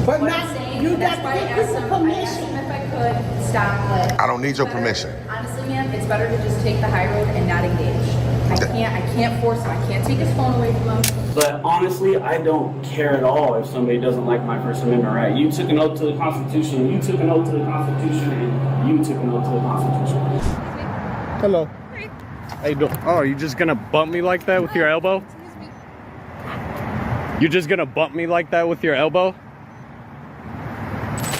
But what not, I'm saying, you that's got why to I give asked people him, I asked him permission. if I could stop, but I don't need your better- permission. Honestly, man, it's better to just take the high road and not engage. I can't force him. I can't take his phone away from him. But honestly, I don't care at all if somebody doesn't like my First Amendment right. You took an oath to the Constitution, you took an oath to the Constitution, and you took an oath to the Constitution. Hello. How you doing? Oh, you just gonna bump me like that with your elbow? You're just gonna bump me like that with your elbow?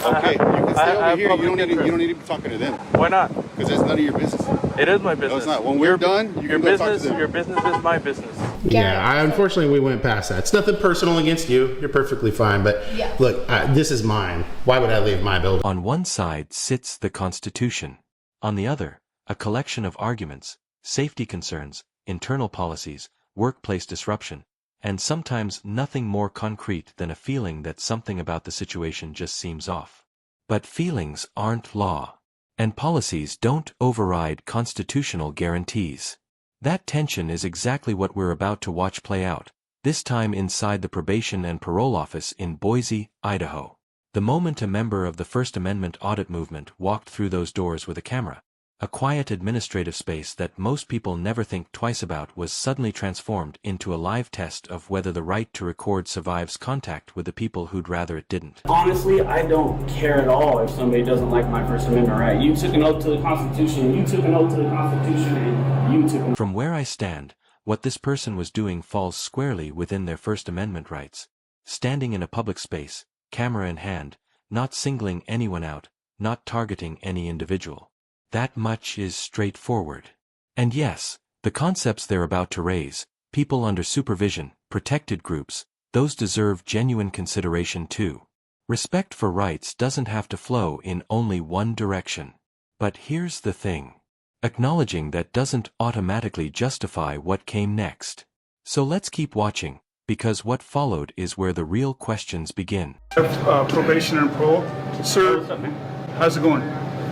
Okay, you can stay over here. You don't need to be talking to them. Why not? Because it's none of your business. It is my business. No, it's not. When we're done, you can go talk to them. Your business is my business. Yeah, unfortunately we went past that. It's nothing personal against you. You're perfectly fine. But look, this is mine. Why would I leave my building? On one side sits the Constitution. On the other, a collection of arguments, safety concerns, internal policies, workplace disruption, and sometimes nothing more concrete than a feeling that something about the situation just seems off. But feelings aren't law, and policies don't override constitutional guarantees. That tension is exactly what we're about to watch play out, this time inside the Probation and Parole Office in Boise, Idaho. The moment a member of the First Amendment audit movement walked through those doors with a camera, a quiet administrative space that most people never think twice about was suddenly transformed into a live test of whether the right to record survives contact with the people who'd rather it didn't. Honestly, I don't care at all if somebody doesn't like my First Amendment right. You took an oath to the Constitution, you took an oath to the Constitution, and you took an oath. From where I stand, what this person was doing falls squarely within their First Amendment rights. Standing in a public space, camera in hand, not singling anyone out, not targeting any individual. That much is straightforward. And yes, the concepts they're about to raise, people under supervision, protected groups, those deserve genuine consideration too. Respect for rights doesn't have to flow in only one direction. But here's the thing. Acknowledging that doesn't automatically justify what came next. So let's keep watching, because what followed is where the real questions begin. Probation and parole. Sir, What's up, man? how's it going?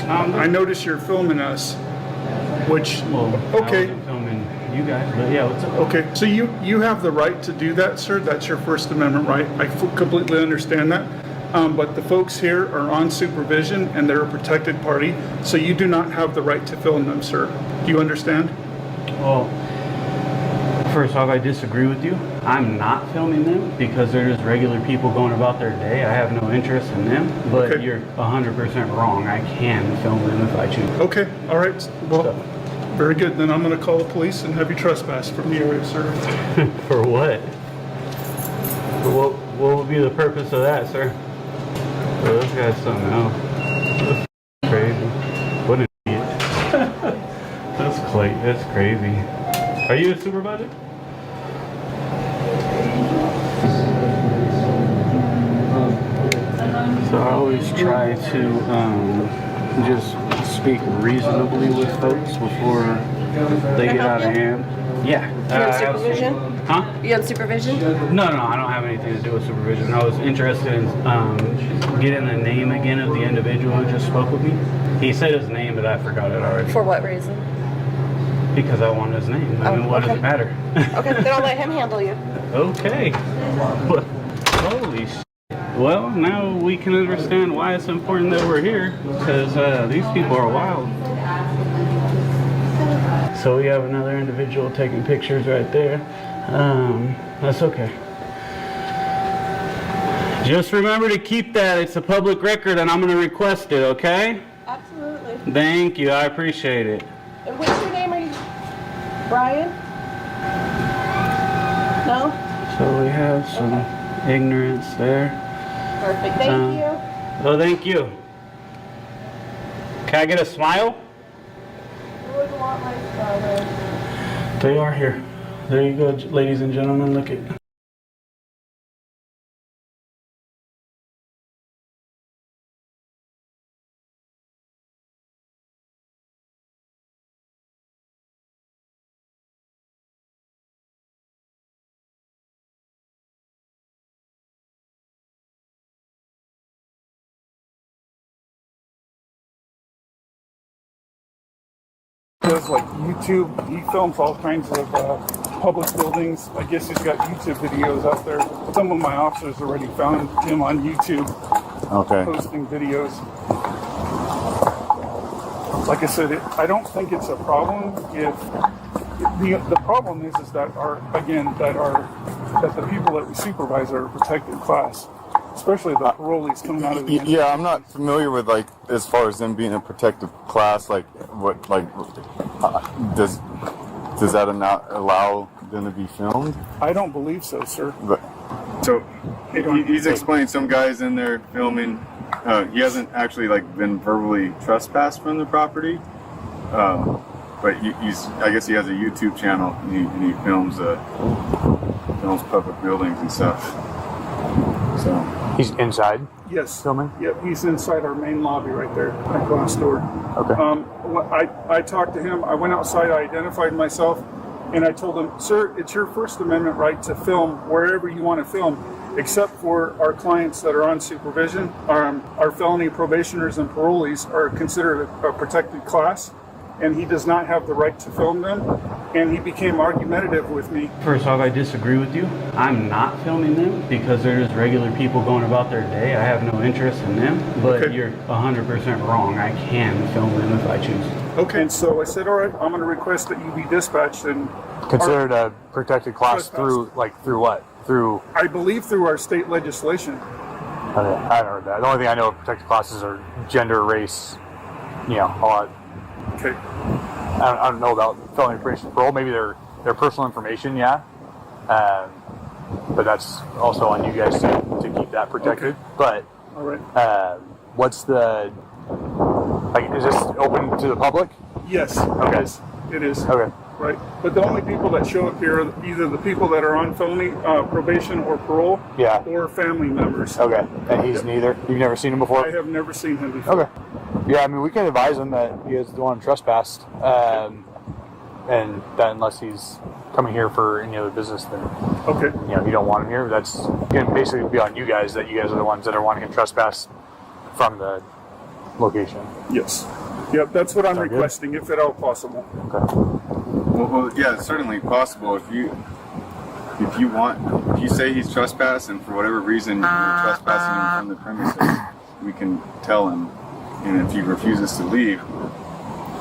I noticed you're filming us, which, okay. I wasn't filming you guys, but yeah, what's up? Okay, so you have the right to do that, sir. That's your First Amendment right. I completely understand that. But the folks here are on supervision and they're a protected party, so you do not have the right to film them, sir. Do you understand? Well, first off, I disagree with you. I'm not filming them because they're just regular people going about their day. I have no interest in them, but Okay. You're 100% wrong. I can film them if I choose. Okay, all right. Well, very good. Then I'm going to call the police and have you trespass from the area, sir. For what? What would be the purpose of that, sir? Oh, this guy's something else. That's crazy. What an idiot. That's crazy. Are you a supervisor? So I always try to just speak reasonably with folks before they get out of hand. Yeah. You on supervision? Huh? You on supervision? No, I don't have anything to do with supervision. I was interested in getting the name again of the individual who just spoke with me. He said his name, but I forgot it already. For what reason? Because I want his name. I mean, what does it matter? Okay, then I'll let him handle you. Okay. Holy shit. Well, now we can understand why it's important that we're here, because these people are wild. So we have another individual taking pictures right there. That's okay. Just remember to keep that. It's a public record and I'm going to request it, okay? Absolutely. Thank you. I appreciate it. And what's your name? Are you Brian? No? So we have some ignorance there. Perfect. Thank you. Oh, thank you. Can I get a smile? You wouldn't want my smile. They are here. There you go, ladies and gentlemen. Look at. Does like YouTube, he films all kinds of public buildings. I guess he's got YouTube videos out there. Some of my officers already found him on YouTube posting videos. Like I said, I don't think it's a problem if the problem is that the people that we supervise are a protected class, especially the parolees coming out of the Yeah, I'm not familiar with like as far as them being a protected class. Like what does that not allow them to be filmed? I don't believe so, sir. But so he's explaining some guys in there filming. He hasn't actually like been verbally trespassed from the property, but I guess he has a YouTube channel and he films public buildings and stuff. So He's inside. Yes. Filming? Yep, he's inside our main lobby right there, that glass door. Okay. I talked to him. I went outside. I identified myself, and I told him, "Sir, it's your First Amendment right to film wherever you want to film, except for our clients that are on supervision. Our felony probationers and parolees are considered a protected class, and he does not have the right to film them." And he became argumentative with me. First off, I disagree with you. I'm not filming them because they're just regular people going about their day. I have no interest in them, but you're 100% wrong. I can film them if I choose. Okay. And so I said, all right, I'm going to request that you be dispatched and Considered a protected class through what? Through I believe through our state legislation. I haven't heard that. The only thing I know of protected classes are gender, race, all that. Okay. I don't know about felony probation parole. Maybe their personal information, but that's also on you guys to keep that protected. Okay. But All right. What's the is this open to the public? Yes. Okay. It is. Okay. Right. But the only people that show up here are either the people that are on felony probation or parole, or family members. Okay. And he's neither. You've never seen him before? I have never seen him before. Okay. Yeah, I mean, we can advise him that he is the one trespassed, and that unless he's coming here for any other business, then you don't want him here. That's going to basically be on you guys. That you guys are the ones that are wanting to trespass from the location. Yes. Yep. That's what I'm requesting, if at all possible. Okay. Well, yeah, it's certainly possible if you say he's trespassed and for whatever reason you're trespassing him from the premises, we can tell him. And if he refuses to leave,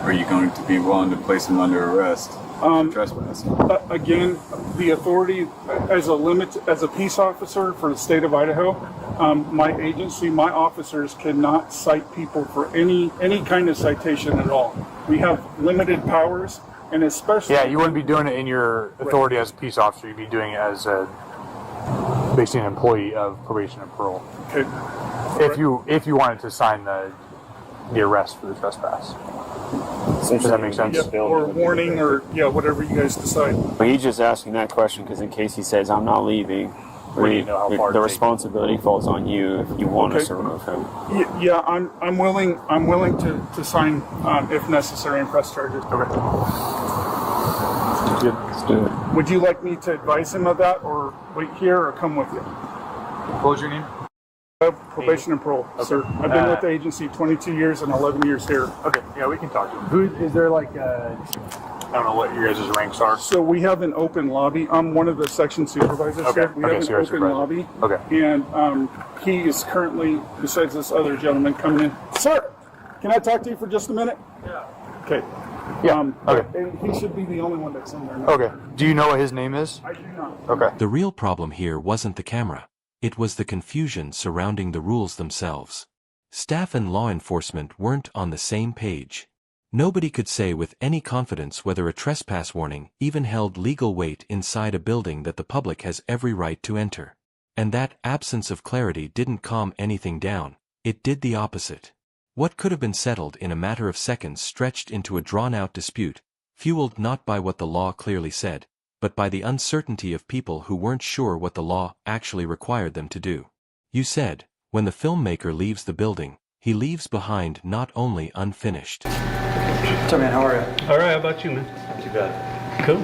are you going to be willing to place him under arrest for trespass? Again, the authority as a peace officer for the state of Idaho, my agency, my officers cannot cite people for any kind of citation at all. We have limited powers, and especially you wouldn't be doing it in your authority as a peace officer. You'd be doing it as basically an employee of probation and parole. Okay. If you wanted to sign the arrest for the trespass. Does that make sense? Yep, or warning, or whatever you guys decide. But he's just asking that question because in case he says, "I'm not leaving," the responsibility falls on you if you want us to remove him. Yeah, I'm willing to sign if necessary and press charges. Okay. Good. Let's do it. Would you like me to advise him of that, or wait here, or come with you? What was your name? Probation and parole, sir. I've been with the agency 22 years and 11 years here. Okay, yeah, we can talk to him. Who is there I don't know what your guys' ranks are. So we have an open lobby. I'm one of the section supervisors here. We have an open lobby. Okay. And he is currently, besides this other gentleman, coming in. Sir, can I talk to you for just a minute? Yeah. Okay. Yeah. Okay. And he should be the only one that's in there now. Okay. Do you know what his name is? I do not. Okay. The real problem here wasn't the camera. It was the confusion surrounding the rules themselves. Staff and law enforcement weren't on the same page. Nobody could say with any confidence whether a trespass warning even held legal weight inside a building that the public has every right to enter. And that absence of clarity didn't calm anything down, it did the opposite. What could have been settled in a matter of seconds stretched into a drawn-out dispute, fueled not by what the law clearly said, but by the uncertainty of people who weren't sure what the law actually required them to do. You said, when the filmmaker leaves the building, he leaves behind not only unfinished. What's up, man? How are you? All right, how about you, man? Not too bad. Cool.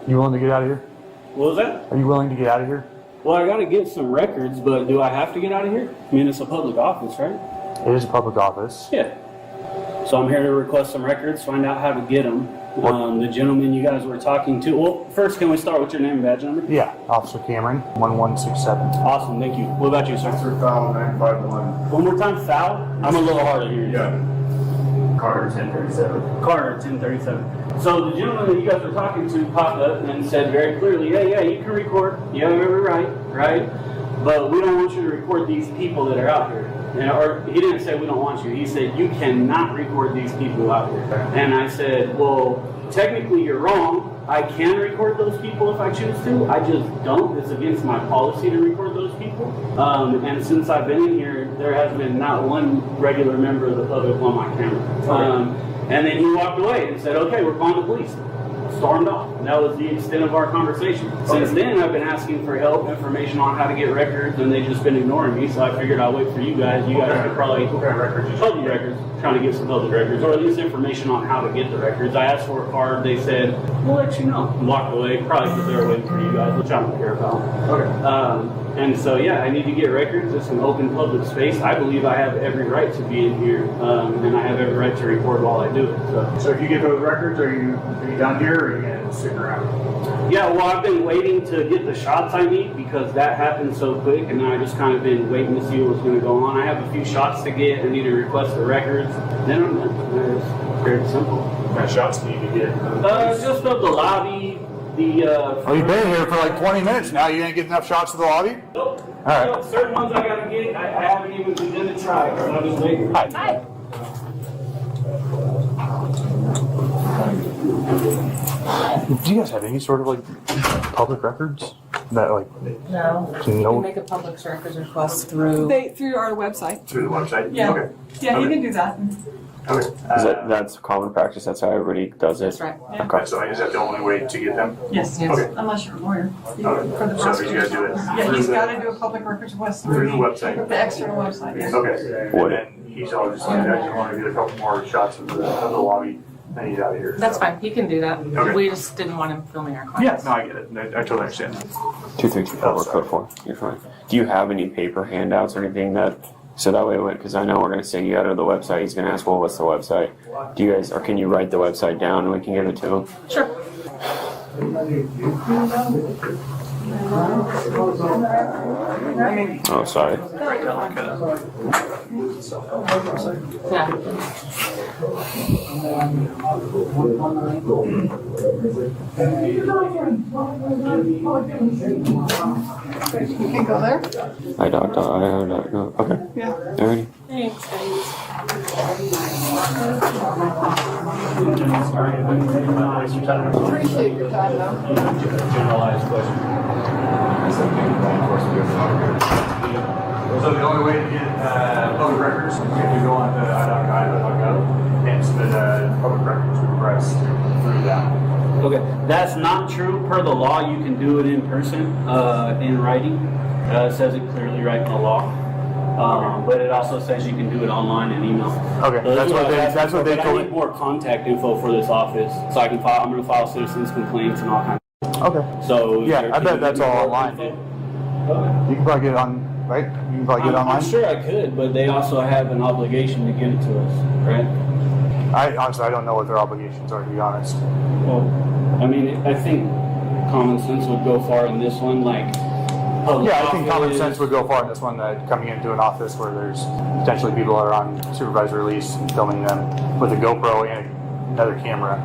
You willing to get out of here? What was that? Are you willing to get out of here? Well, I gotta get some records, but do I have to get out of here? I mean, it's a public office, right? It is a public office. Yeah. So I'm here to request some records, find out how to get them, The gentleman you guys were talking to. Well, first, can we start with your name and badge number? Yeah, Officer Cameron, 1167. Awesome, thank you. What about you, sir? Foul 951. One more time, foul. I'm a little hard of hearing. Yeah. Carter 1037. Carter, 1037. So the gentleman that you guys were talking to popped up and said very clearly, yeah, you can record. You have every right? But we don't want you to record these people that are out here. Or he didn't say we don't want you. He said you cannot record these people out here. And I said, well, technically you're wrong. I can record those people if I choose to. I just don't. It's against my policy to record those people. And since I've been in here, there has been not one regular member of the public on my camera. And then he walked away and said, okay, we're calling the police. Stormed off. And that was the extent of our conversation. Since then, I've been asking for help, information on how to get records, and they've just been ignoring me. So I figured I'll wait for you guys. You guys could probably public records, trying to get some public records, or at least information on how to get the records. I asked for a card. They said, we'll let you know. And walked away, probably because they were waiting for you guys, which I don't care about. Okay. And so, yeah, I need to get records. It's an open public space. I believe I have every right to be in here, and I have every right to record while I do it. So if you get those records, are you done here, or are you going to stick around? Yeah, well, I've been waiting to get the shots I need because that happened so quick, and I just kind of been waiting to see what's going to go on. I have a few shots to get. I need to request the records. Then I'm done. It's very simple. What kind of shots do you need to get? Just of the lobby. Well, you've been here for like 20 minutes now. You didn't get enough shots of the lobby? Nope. All right. Nope. Certain ones I gotta get. I haven't even begun to try. I'm just waiting. Hi. Do you guys have any sort of like public records that like? No. You know? You make a public records request through Through our website. Through the website? Yeah. Okay. Yeah, you can do that. Okay. That's common practice. That's how everybody does it. That's right. Yeah. Okay. So is that the only way to get them? Yes. Okay. Unless you're a lawyer. Okay. For the So you guys do it? Yeah, he's got to do a public records request Through the website? The external website, yes. Okay. And then he's always just like, I just want to get a couple more shots of the lobby. And he's out of here. That's fine. He can do that. Okay. We just didn't want him filming our clients. Yeah, no, I get it. I totally understand. 2324 work code 4. You're fine. Do you have any paper handouts or anything that, so that way, because I know we're going to send you out of the website. He's going to ask, well, what's the website? Do you guys, or can you write the website down and we can give it to him? Sure. Oh, sorry. You can go there. I don't know. Okay. Yeah. Alrighty. Thanks, guys. Appreciate your time, though. Generalized question. So the only way to get public records is if you go on to Idaho.gov and submit a public records request through that. Okay, that's not true. Per the law, you can do it in person, in writing. It says it clearly right in the law. But it also says you can do it online and email. Okay, So that's what they I told need me. more contact info for this office, so I can file. I'm going to file citizens complaints and all kinds. Okay. So Yeah, I bet that's all online. Okay. You can probably get it on, right? You can probably get it online. I'm sure I could, but they also have an obligation to give it to us, right? I honestly, I don't know what their obligations are, to be honest. Well, I mean, I think common sense would go far in this one, like. Yeah, I think common sense would go far in this one, that coming into an office where there's potentially people that are on supervisor release and filming them with a GoPro and another camera.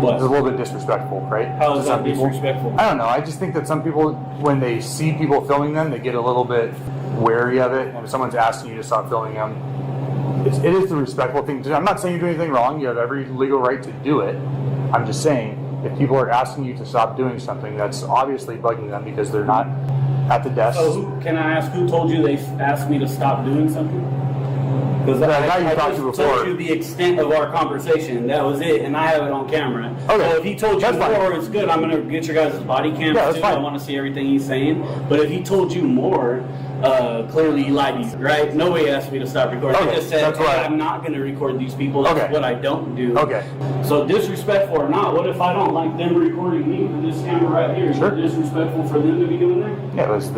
It's a little bit disrespectful, right? How is To some that people. disrespectful? I don't know. I just think that some people, when they see people filming them, they get a little bit wary of it. And if someone's asking you to stop filming them, it is the respectful thing to do. I'm not saying you're doing anything wrong. You have every legal right to do it. I'm just saying, if people are asking you to stop doing something, that's obviously bugging them because they're not at the desk. So can I ask who told you they asked me to stop doing something? Because I just told you the extent of our conversation. That was it, and I have it on camera. Okay. So if he told you more, it's good. I'm going to get your guys' body cams too. I want to see everything he's saying. But if he told you more, clearly he lied to you, right? Nobody asked me to stop recording. They just said, hey, I'm not going to record these people. That's what I don't do. Okay. So disrespectful or not, what if I don't like them recording me with this camera right here? Is it disrespectful for them to be doing that? Yeah, this is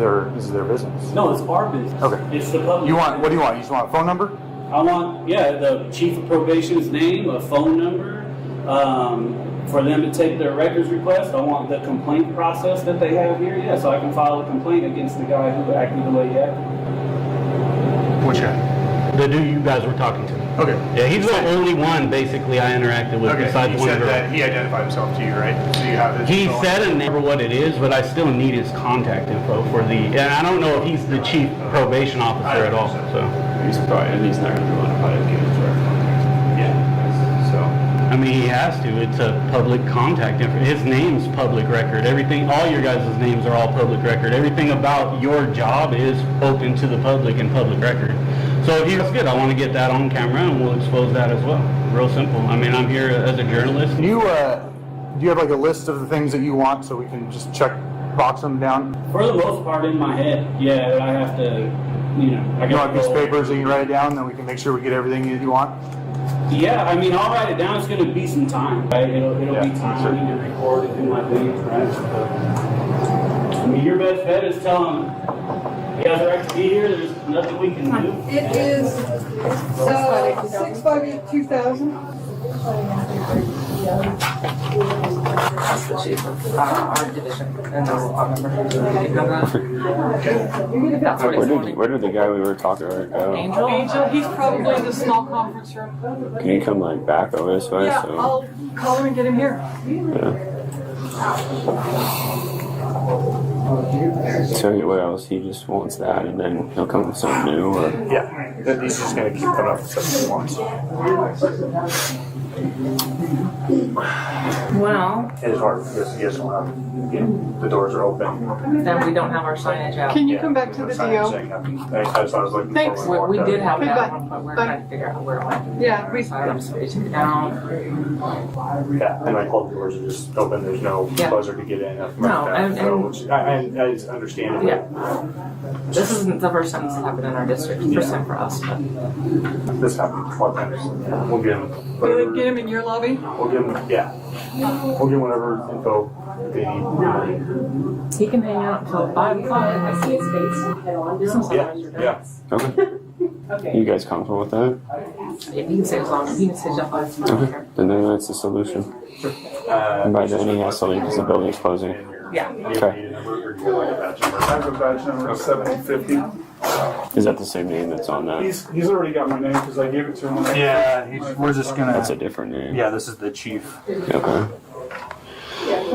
their business. No, it's our business. Okay. It's the public. What do you want? You just want a phone number? I want, the chief of probation's name, a phone number, For them to take their records request, I want the complaint process that they have here, yeah, so I can file a complaint against the guy who acted the way he acted. Which guy? The dude you guys were talking to. Okay. Yeah, he's the only one basically I interacted with besides he one said girl. that he identified himself to you, right? So you have his He info. said and never what it is, but I still need his contact info for the. And I don't know if he's the chief probation officer at all. So He's not going to be one to probably give his direct contact. yeah. So I mean, he has to. It's a public contact info. His name's public record. Everything, all your guys' names are all public record. Everything about your job is open to the public and public record. So that's good. I want to get that on camera, and we'll expose that as well. Real simple. I mean, I'm here as a journalist. Do you have like a list of the things that you want so we can just box them down? For the most part, in my head, yeah, I have to, I You want got these papers that you can write it down, then we can make sure we get everything that you want? Yeah, I mean, I'll write it down. It's going to be some time, right? It'll be time. I need to record and do my things, right? I mean, your best bet is tell them, you guys are right to be here. There's nothing we can do. It is 658-2000. That's the chief of our division, and our member. That's what it's for. where did the guy we were talking about go? Angel? Angel, he's probably in the small conference room. Can you come like back over this way? Yeah, So, I'll call him and get him here. yeah. So what else? He just wants that, and then he'll come with something new, or Yeah. He's just going to keep coming up with stuff he wants. Well, It's hard because he doesn't have, the doors are open. then we don't have our signage out. Can you come back to the DO? That's what I was looking Thanks. for. We did have it Okay, out bye. at one point. We're trying to figure out where it went. Yeah, we, So we took it down. Yeah, and like all the doors are just open, there's no Yeah. buzzer to get in. Nothing No, like that. and- So, which I understand it. Yeah. This isn't the first time this has happened in our district. First time for us, but This happened 12 times. We'll give him will whatever. they get him in your lobby? We'll give them, yeah. We'll give whatever info they need. he can hang out until 5 o'clock. I see his face. Some supervisor does. Yeah. okay. You guys comfortable with that? Yeah, he can stay as long as he can stay till 5. Okay. And then that's the solution. And by then he has to leave because the building's closing. Yeah. Okay. I have a badge number 7050. Is that the same name that's on that? He's already got my name because I gave it to him. Yeah, we're just gonna. That's a different name. Yeah, this is the chief. Okay.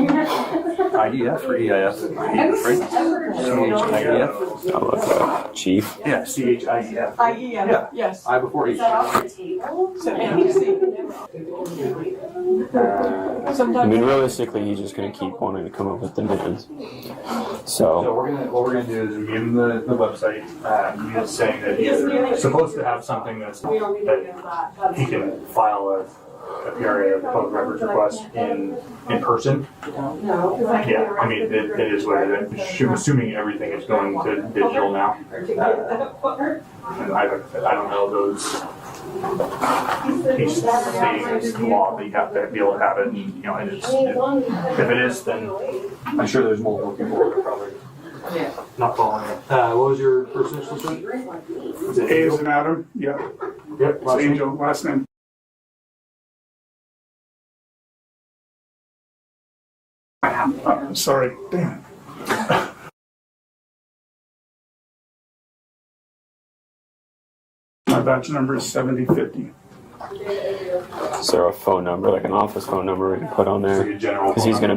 IDF or EIF? IDF, right? CHIEF? I'll look it up. Chief? Yeah, CHIEF. IEM, Yeah. yes. I before H. So NBC. I Sometimes. mean, realistically, he's just going to keep wanting to come up with demands. So So, what we're gonna do is we give him the website. He's saying that he's supposed to have something that he can file a PRA, public records request in person. Yeah, I mean it is what it is. Assuming everything is going to digital now. And I don't know those. He's saying it's the law that you have to be able to have it, and and it's, if it is, then I'm sure there's multiple people that are probably not following it. What was your first initial, sir? A is an Adam, yeah. Yep. It's Angel, last name. Sorry, damn it. My badge number is 7050. is there a phone number, like an office phone number we can put on there? Because he's gonna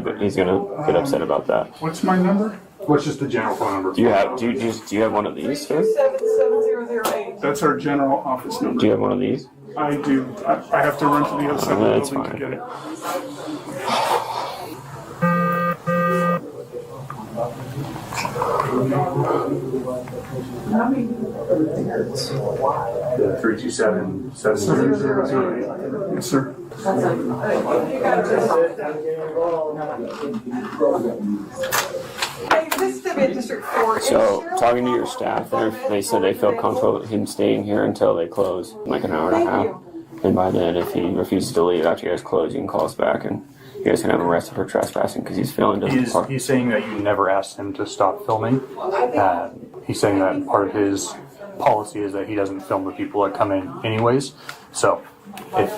get upset about that. What's my number? What's just the general phone number? Do you have one of these, sir? 77008. That's our general office number. Do you have one of these? I do. I have to run to the other side of the That's building to fine. get it. The 327-700. Yes, sir. Hey, this is the District 4. So, talking to your staff, they said they feel comfortable with him staying here until they close, like an hour and a half. And by then, if he refuses to leave after you guys close, you can call us back and you guys can have him arrested for trespassing because he's failing to park. He's saying that you never asked him to stop filming. He's saying that part of his policy is that he doesn't film the people that come in anyways. So, if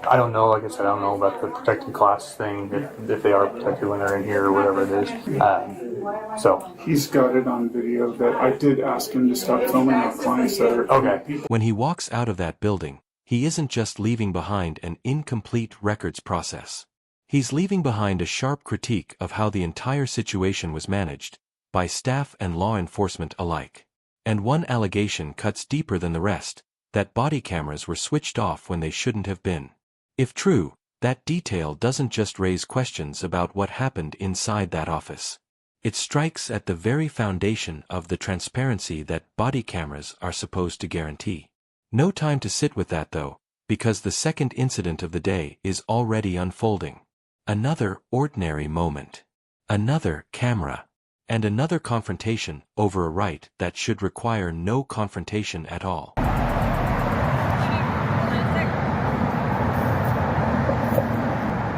I don't know. Like I said, I don't know about the protected class thing, if they are protected when they're in here or whatever it is. So He's got it on video that I did ask him to stop filming our clients that are okay. When he walks out of that building, he isn't just leaving behind an incomplete records process. He's leaving behind a sharp critique of how the entire situation was managed, by staff and law enforcement alike. And one allegation cuts deeper than the rest, that body cameras were switched off when they shouldn't have been. If true, that detail doesn't just raise questions about what happened inside that office. It strikes at the very foundation of the transparency that body cameras are supposed to guarantee. No time to sit with that though, because the second incident of the day is already unfolding. Another ordinary moment. Another camera. And another confrontation over a right that should require no confrontation at all.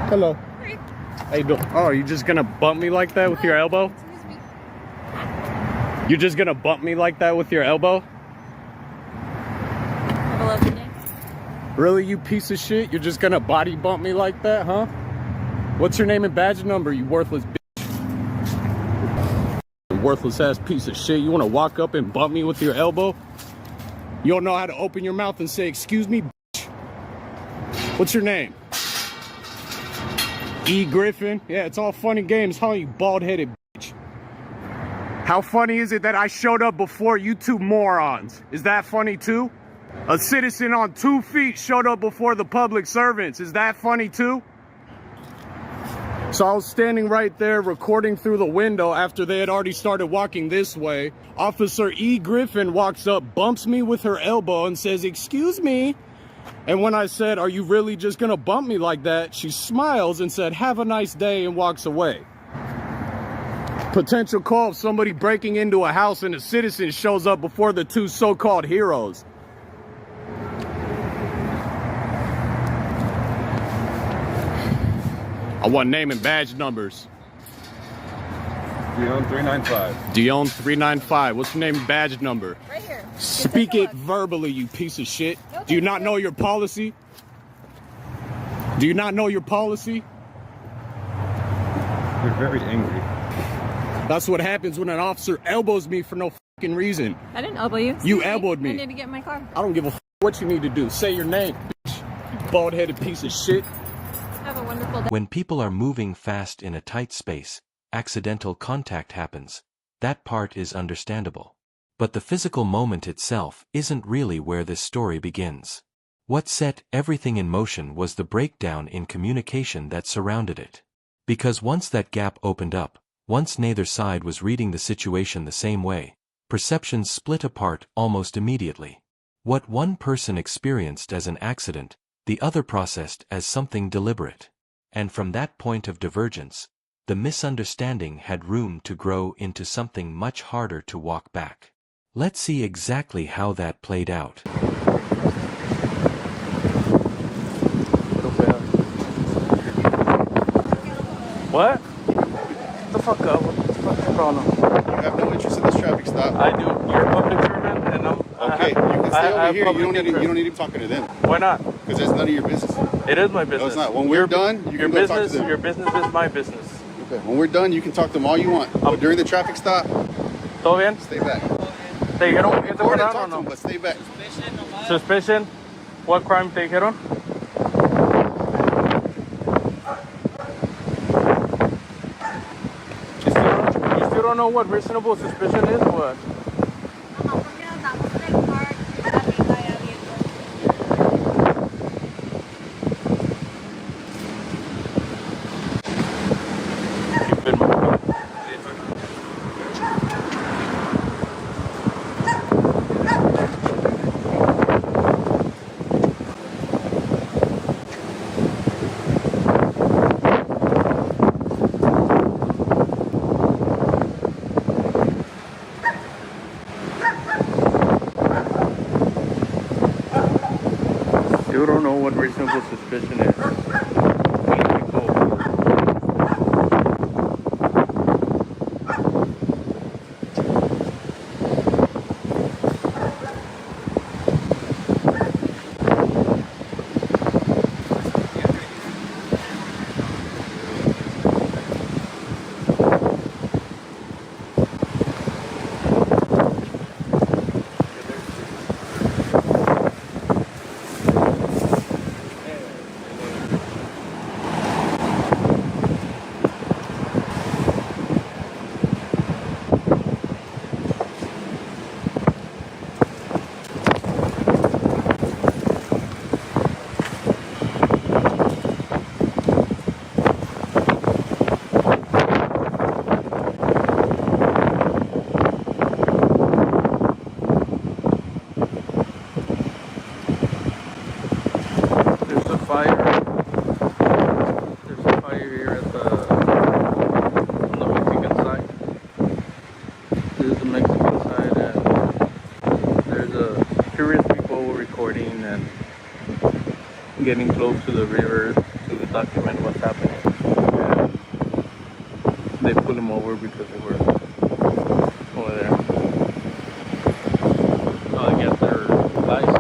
Hello. How you doing? Oh, you just gonna bump me like that with your elbow? You're just gonna bump me like that with your elbow? Have a lovely day. Really, you piece of shit? You're just gonna body bump me like that, huh? What's your name and badge number, you worthless bitch? Worthless ass piece of shit. You wanna walk up and bump me with your elbow? You don't know how to open your mouth and say, excuse me, bitch? What's your name? E. Griffin? Yeah, it's all fun and games, huh, you bald-headed bitch? How funny is it that I showed up before you two morons? Is that funny too? A citizen on 2 feet showed up before the public servants. Is that funny too? So I was standing right there recording through the window after they had already started walking this way. Officer E. Griffin walks up, bumps me with her elbow and says, excuse me. And when I said, are you really just gonna bump me like that? She smiles and said, have a nice day, and walks away. Potential call of somebody breaking into a house and a citizen shows up before the two so-called heroes. I want name and badge numbers. Dion 395. Dion 395. What's your name and badge number? Right here. Speak it verbally, you piece of shit. Do you not know your policy? Do you not know your policy? You're very angry. That's what happens when an officer elbows me for no fucking reason. I didn't elbow you. You elbowed me. I need to get in my car. I don't give a what you need to do. Say your name, bitch. You bald-headed piece of shit. Have a wonderful day. When people are moving fast in a tight space, accidental contact happens. That part is understandable. But the physical moment itself isn't really where this story begins. What set everything in motion was the breakdown in communication that surrounded it. Because once that gap opened up, once neither side was reading the situation the same way, perceptions split apart almost immediately. What one person experienced as an accident, the other processed as something deliberate. And from that point of divergence, the misunderstanding had room to grow into something much harder to walk back. Let's see exactly how that played out. What? What the fuck up? What the fuck's the problem? You have no interest in this traffic stop. I do. You're a public servant, and I'm. Okay, you can stay over here. You don't need to be talking to them. Why not? Because that's none of your business. It is my business. No, it's not. When we're done, you can go talk to them. Your business is my business. Okay. When we're done, you can talk to them all you want. But during the traffic stop, ¿Todo bien? stay back. ¿Te dijeron que te Go ahead and pararon o talk to no? them, but stay back. Suspicion? What crime te dijeron? You still don't know what reasonable suspicion is or what? You don't know what reasonable suspicion is. getting close to the river to document what's happening. And they pulled him over because they were over there. So I guess their license.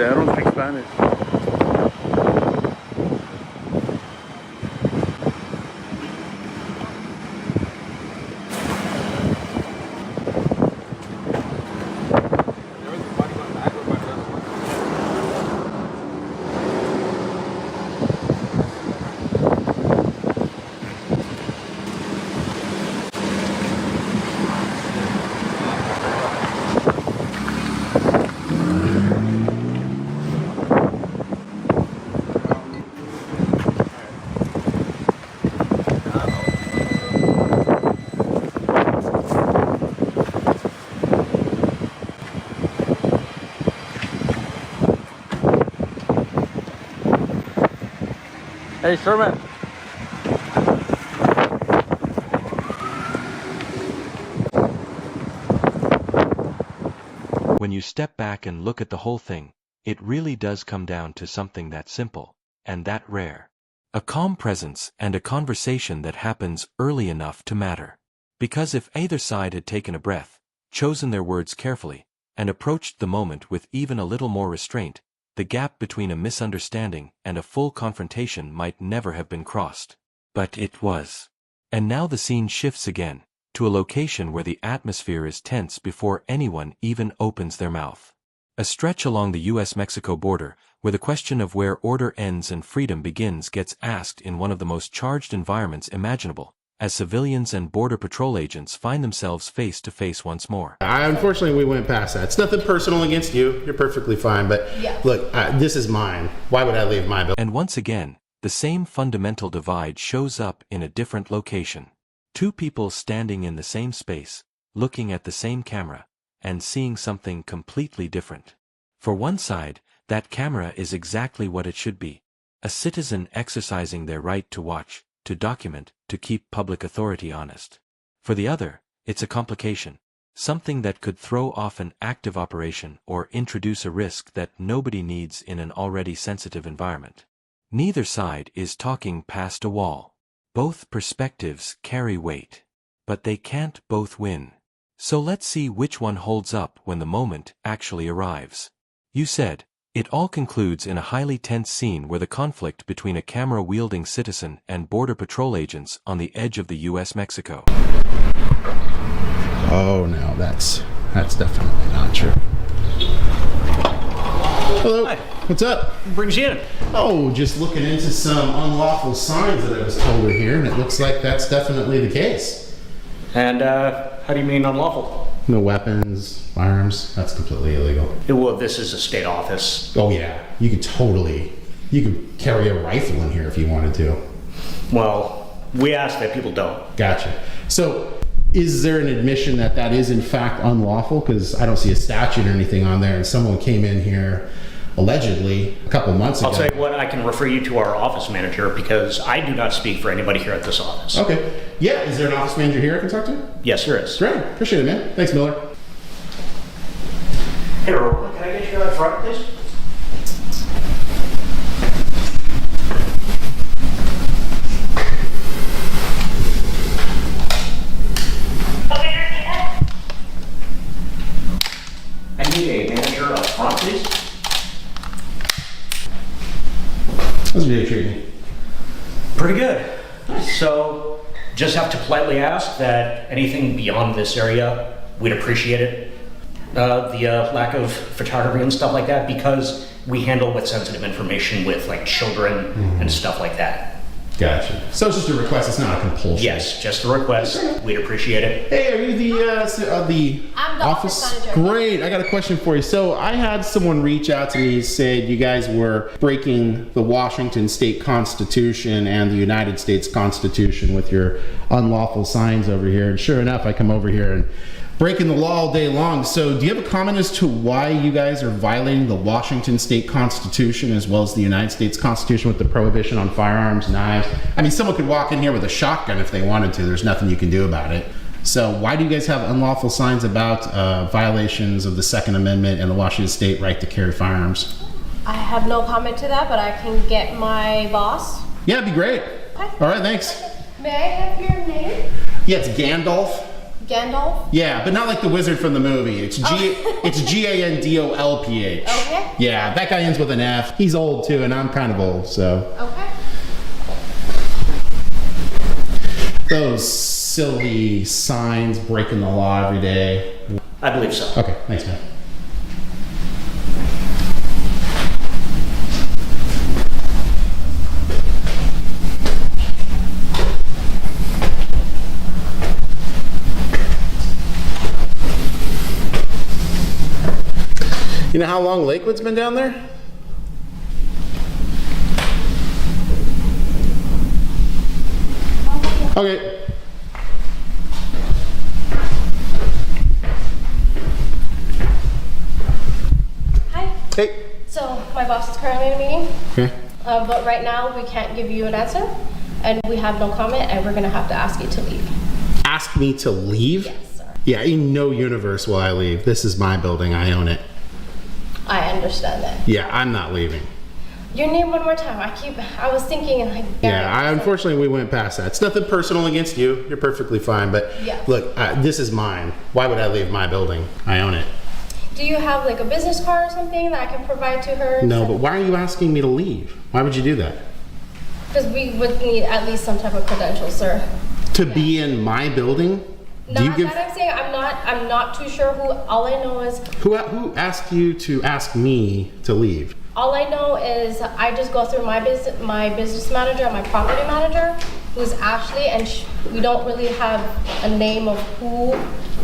I don't speak Spanish. Hey, Sherman. When you step back and look at the whole thing, it really does come down to something that simple, and that rare. A calm presence and a conversation that happens early enough to matter. Because if either side had taken a breath, chosen their words carefully, and approached the moment with even a little more restraint, the gap between a misunderstanding and a full confrontation might never have been crossed. But it was. And now the scene shifts again, to a location where the atmosphere is tense before anyone even opens their mouth. A stretch along the US-Mexico border, where the question of where order ends and freedom begins gets asked in one of the most charged environments imaginable, as civilians and Border Patrol agents find themselves face to face once more. Unfortunately, we went past that. It's nothing personal against you. You're perfectly fine. But look, this is mine. Why would I leave my bill? And once again, the same fundamental divide shows up in a different location. Two people standing in the same space, looking at the same camera, and seeing something completely different. For one side, that camera is exactly what it should be. A citizen exercising their right to watch, to document, to keep public authority honest. For the other, it's a complication, something that could throw off an active operation or introduce a risk that nobody needs in an already sensitive environment. Neither side is talking past a wall. Both perspectives carry weight, but they can't both win. So let's see which one holds up when the moment actually arrives. You said, it all concludes in a highly tense scene where the conflict between a camera-wielding citizen and Border Patrol agents on the edge of the US-Mexico. Oh no, that's definitely not true. Hello. Hi. What's up? What brings you in? Oh, just looking into some unlawful signs that I was told are here, and it looks like that's definitely the case. And how do you mean unlawful? No weapons, firearms, that's completely illegal. Well, this is a state office. Oh yeah, you could carry a rifle in here if you wanted to. Well, we ask that people don't. Gotcha. So, is there an admission that that is in fact unlawful? Because I don't see a statute or anything on there, and someone came in here allegedly a couple months ago. I'll tell you what, I can refer you to our office manager because I do not speak for anybody here at this office. Okay. Yeah, is there an office manager here I can talk to? Yes, there is. Great. Appreciate it, man. Thanks, Miller. Hey, Robert, can I get you out front, please? I need a manager up front, please. How's your day treating you? Pretty good. So, just have to politely ask that anything beyond this area, we'd appreciate it. The lack of photography and stuff like that, because we handle with sensitive information with like children and stuff like that. Gotcha. So it's just a request, it's not a compulsion. Yes, just a request. We'd appreciate it. Hey, are you the I'm the office manager. Great. I got a question for you. So I had someone reach out to me, said you guys were breaking the Washington State Constitution and the United States Constitution with your unlawful signs over here. And sure enough, I come over here and breaking the law all day long. So do you have a comment as to why you guys are violating the Washington State Constitution as well as the United States Constitution with the prohibition on firearms, knives? I mean, someone could walk in here with a shotgun if they wanted to. There's nothing you can do about it. So why do you guys have unlawful signs about violations of the Second Amendment and the Washington State right to carry firearms? I have no comment to that, but I can get my boss. Yeah, it'd be great. Okay. All right, thanks. May I have your name? Yeah, it's Gandalf. Gandalf? Yeah, but not like the wizard from the movie. It's it's Gandolph. Okay. Yeah, that guy ends with an F. He's old too, and I'm kind of old, so. Okay. Those silly signs breaking the law every day. I believe so. Okay, thanks, man. You know how long Lakewood's been down there? Okay. Hi. Hey. So my boss is currently in a meeting, Okay. but right now we can't give you an answer, and we have no comment, and we're gonna have to ask you to leave. Ask me to leave? Yes, sir. Yeah, in no universe will I leave. This is my building. I own it. I understand that. Yeah, I'm not leaving. Your name one more time. I was thinking like. Unfortunately, we went past that. It's nothing personal against you. You're perfectly fine. But Yeah. look, this is mine. Why would I leave my building? I own it. Do you have like a business card or something that I can provide to her? No, but why are you asking me to leave? Why would you do that? Because we would need at least some type of credentials, sir. To be in my building? Do you Not give? that I'm saying I'm not too sure who. All I know is Who asked you to ask me to leave? all I know is I just go through my business manager and my property manager, who's Ashley, and we don't really have a name of who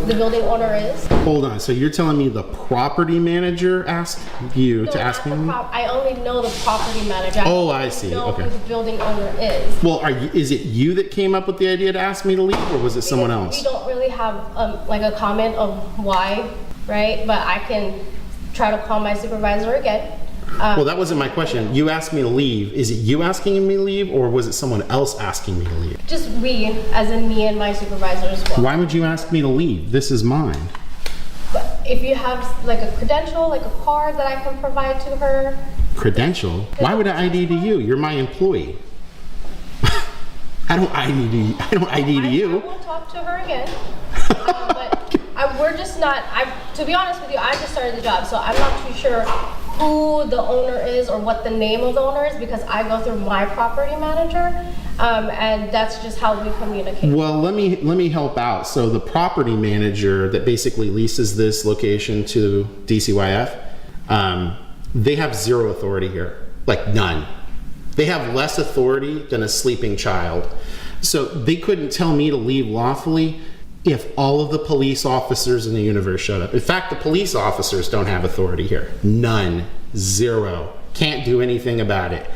the building owner is. Hold on. So you're telling me the property manager asked you to ask me? I only know the property manager. Oh, I see. Know Okay. who the building owner is. Well, is it you that came up with the idea to ask me to leave, or was it someone We else? don't really have like a comment of why, right? But I can try to call my supervisor again. Well, that wasn't my question. You asked me to leave. Is it you asking me to leave, or was it someone else asking me to leave? Just we, as in me and my supervisor as well. Why would you ask me to leave? This is mine. But if you have like a credential, like a card that I can provide to her. Credential? Why would I ID to you? You're my employee. I don't ID to you. I will talk to her again. But we're just not, to be honest with you, I just started the job, so I'm not too sure who the owner is or what the name of the owner is, because I go through my property manager, and that's just how we communicate. Well, let me help out. So the property manager that basically leases this location to DCYF, they have zero authority here, like none. They have less authority than a sleeping child. So they couldn't tell me to leave lawfully if all of the police officers in the universe showed up. In fact, the police officers don't have authority here. None. Zero. Can't do anything about it.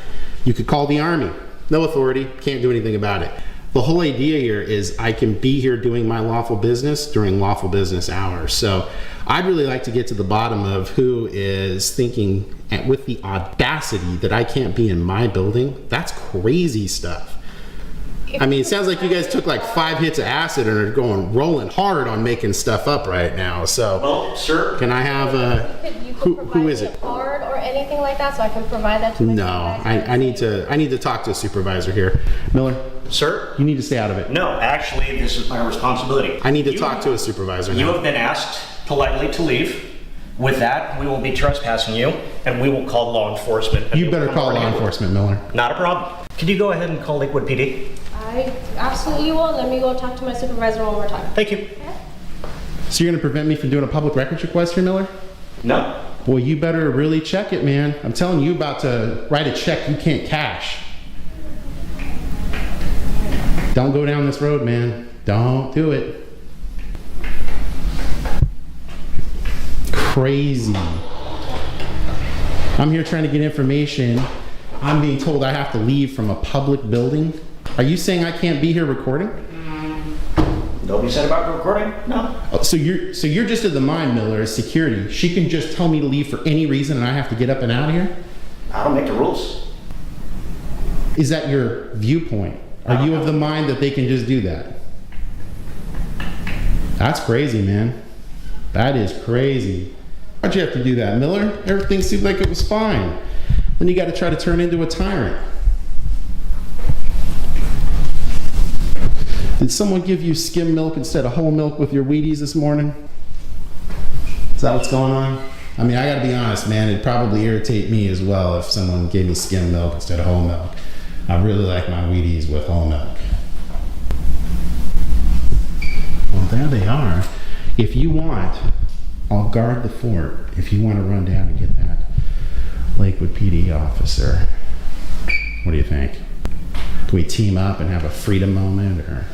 You could call the army. No authority. Can't do anything about it. The whole idea here is I can be here doing my lawful business during lawful business hours. So I'd really like to get to the bottom of who is thinking with the audacity that I can't be in my building. That's crazy stuff. I mean, it sounds like you guys took like 5 hits of acid and are rolling hard on making stuff up right now. So, well, sir, can I have who is it? A card or anything like that, so I can provide that to my I need to talk to a supervisor here. Miller, sir, you need to stay out of it. No, actually, this is my responsibility. I need to talk to a supervisor now. You have been asked politely to leave. With that, we will be trespassing you, and we will call law enforcement. You better call law enforcement, Miller. Not a problem. Could you go ahead and call Lakewood PD? I absolutely will. Let me go talk to my supervisor one more time. Thank you. Okay. So you're going to prevent me from doing a public records request here, Miller? No. Well, you better really check it, man. I'm telling you about to write a check you can't cash. Don't go down this road, man. Don't do it. crazy. I'm here trying to get information. I'm being told I have to leave from a public building. Are you saying I can't be here recording? Nobody said about recording? No. Oh, so you're just of the mind, Miller, as security. She can just tell me to leave for any reason and I have to get up and out of here? I don't make the rules. Is that your viewpoint? Are you of the mind that they can just do that? That's crazy, man. That is crazy. Why'd you have to do that, Miller? Everything seemed like it was fine. Then you got to try to turn into a tyrant. Did someone give you skim milk instead of whole milk with your Wheaties this morning? Is that what's going on? I mean, I gotta be honest, man, it'd probably irritate me as well if someone gave me skim milk instead of whole milk. I really like my Wheaties with whole milk. Well, there they are. If you want, I'll guard the fort. If you want to run down and get that Lakewood PD officer. What do you think? Can we team up and have a freedom moment, or?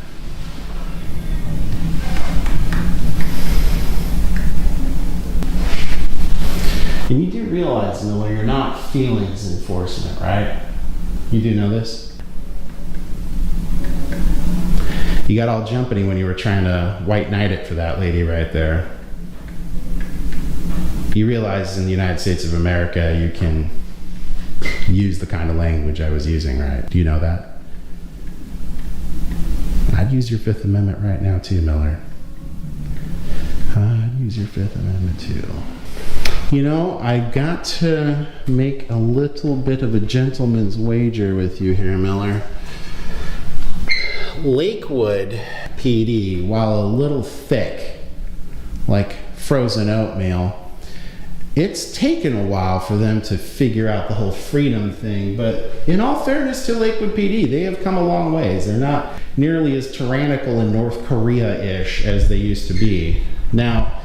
And you do realize, Miller, you're not feelings enforcement, right? You do know this? You got all jumpity when you were trying to white knight it for that lady right there. You realize in the United States of America you can use the kind of language I was using, right? Do you know that? I'd use your Fifth Amendment right now too, Miller. I'd use your Fifth Amendment too. You know, I got to make a little bit of a gentleman's wager with you here, Miller. Lakewood PD, while a little thick, like frozen oatmeal, it's taken a while for them to figure out the whole freedom thing, but in all fairness to Lakewood PD, they have come a long ways. They're not nearly as tyrannical and North Korea-ish as they used to be. Now,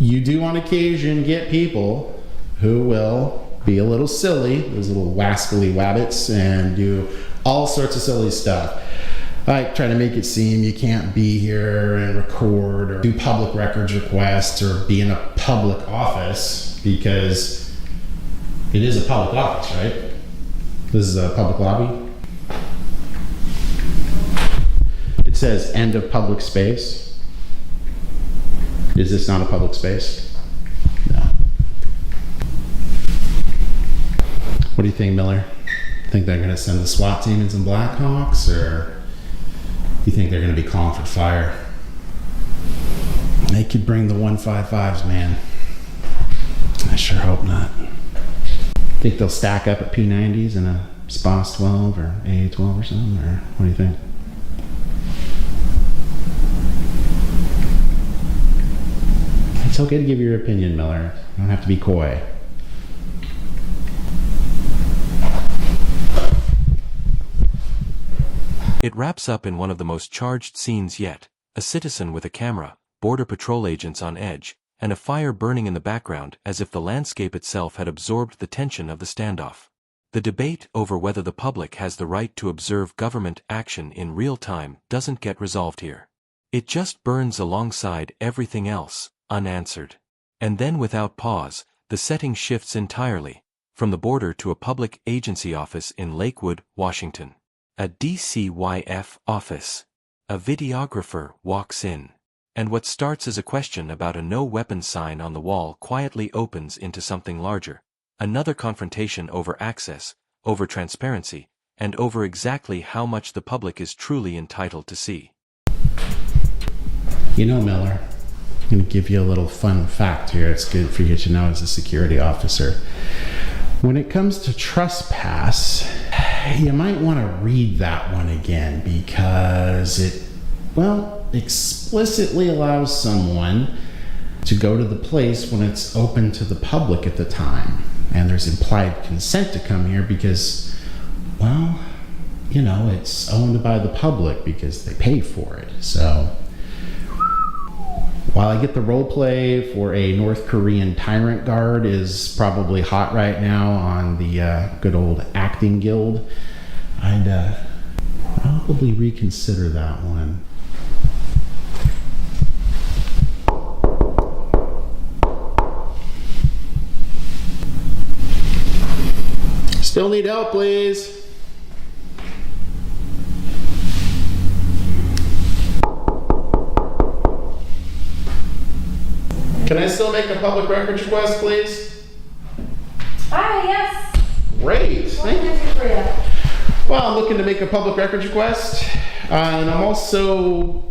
you do on occasion get people who will be a little silly, those little wascally wabbits, and do all sorts of silly stuff. Like try to make it seem you can't be here and record or do public records requests or be in a public office, because it is a public office, right? This is a public lobby. It says end of public space. Is this not a public space? No. What do you think, Miller? Think they're going to send the SWAT team in some Blackhawks, or do you think they're going to be calling for fire? They could bring the 155s, man. I sure hope not. Think they'll stack up at P90s in a SPOS 12 or AA12 or something, or what do you think? It's okay to give your opinion, Miller. You don't have to be coy. It wraps up in one of the most charged scenes yet: a citizen with a camera, border patrol agents on edge, and a fire burning in the background as if the landscape itself had absorbed the tension of the standoff. The debate over whether the public has the right to observe government action in real time doesn't get resolved here. It just burns alongside everything else, unanswered. And then without pause, the setting shifts entirely, from the border to a public agency office in Lakewood, Washington. A DCYF office. A videographer walks in, and what starts as a question about a no weapons sign on the wall quietly opens into something larger. Another confrontation over access, over transparency, and over exactly how much the public is truly entitled to see. You know, Miller, I'm going to give you a little fun fact here. It's good for you to know as a security officer. When it comes to trespass, you might want to read that one again, because it, well, explicitly allows someone to go to the place when it's open to the public at the time. And there's implied consent to come here because, well, you know, it's owned by the public because they pay for it. So, while I get the role play for a North Korean tyrant guard is probably hot right now on the good old acting guild, I'd probably reconsider that one. Still need help, please. Can I still make a public records request, please? Hi, yes. Great, What thank can you. I do for you? Well, I'm looking to make a public records request, and I'm also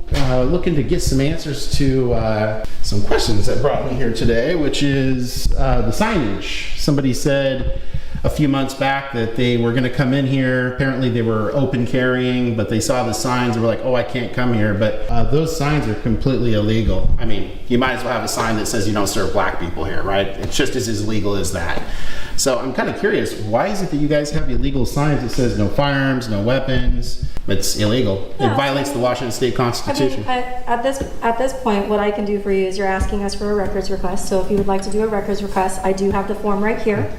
looking to get some answers to some questions that brought me here today, which is the signage. Somebody said a few months back that they were going to come in here. Apparently they were open carrying, but they saw the signs and were like, oh, I can't come here. But those signs are completely illegal. I mean, you might as well have a sign that says you don't serve black people here, right? It's just as illegal as that. So I'm kind of curious, why is it that you guys have illegal signs that says no firearms, no weapons? It's illegal. Yeah. It violates the Washington State Constitution. I mean, at this point, what I can do for you is you're asking us for a records request. So if you would like to do a records request, I do have the form right here.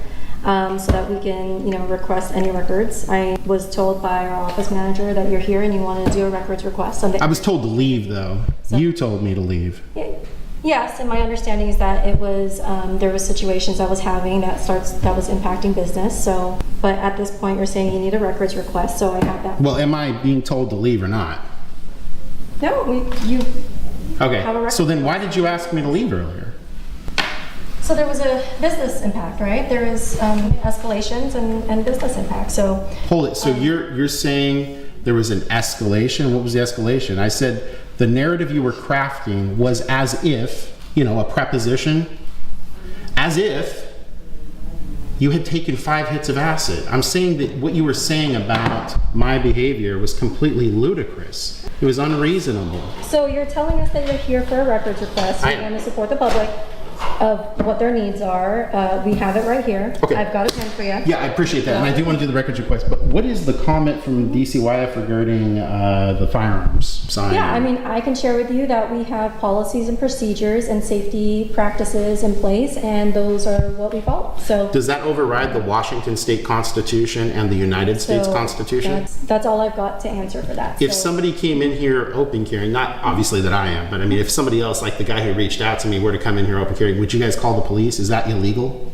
So that we can, request any records. I was told by our office manager that you're here and you want to do a records request. I was told to leave, though. You told me to leave. Yes, and my understanding is that it was there was situations I was having that was impacting business. So, but at this point, you're saying you need a records request. So I have that. Well, am I being told to leave or not? No, you. Okay. Have a record. So then, why did you ask me to leave earlier? So there was a business impact, right? There is escalations and business impact. So hold it. So you're saying there was an escalation? What was the escalation? I said the narrative you were crafting was as if, a preposition, as if you had taken 5 hits of acid. I'm saying that what you were saying about my behavior was completely ludicrous. It was unreasonable. So you're telling us that you're here for a records request. You want to support the public of what their needs are. We have it right here. Okay. I've got a pen for you. Yeah, I appreciate that. And I do want to do the records request, but what is the comment from DCYF regarding the firearms sign? Yeah, I mean, I can share with you that we have policies and procedures and safety practices in place, and those are what we follow. So does that override the Washington State Constitution and the United States Constitution? That's all I've got to answer for that. If somebody came in here open carrying, not obviously that I am, but I mean, if somebody else, like the guy who reached out to me, were to come in here open carrying, would you guys call the police? Is that illegal?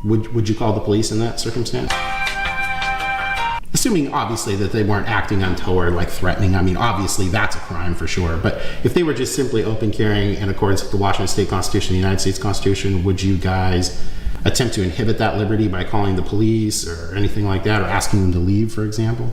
Would you call the police in that circumstance? Assuming obviously that they weren't acting untoward, like threatening. I mean, obviously that's a crime for sure. But if they were just simply open carrying in accordance with the Washington State Constitution, the United States Constitution, would you guys attempt to inhibit that liberty by calling the police or anything like that, or asking them to leave, for example?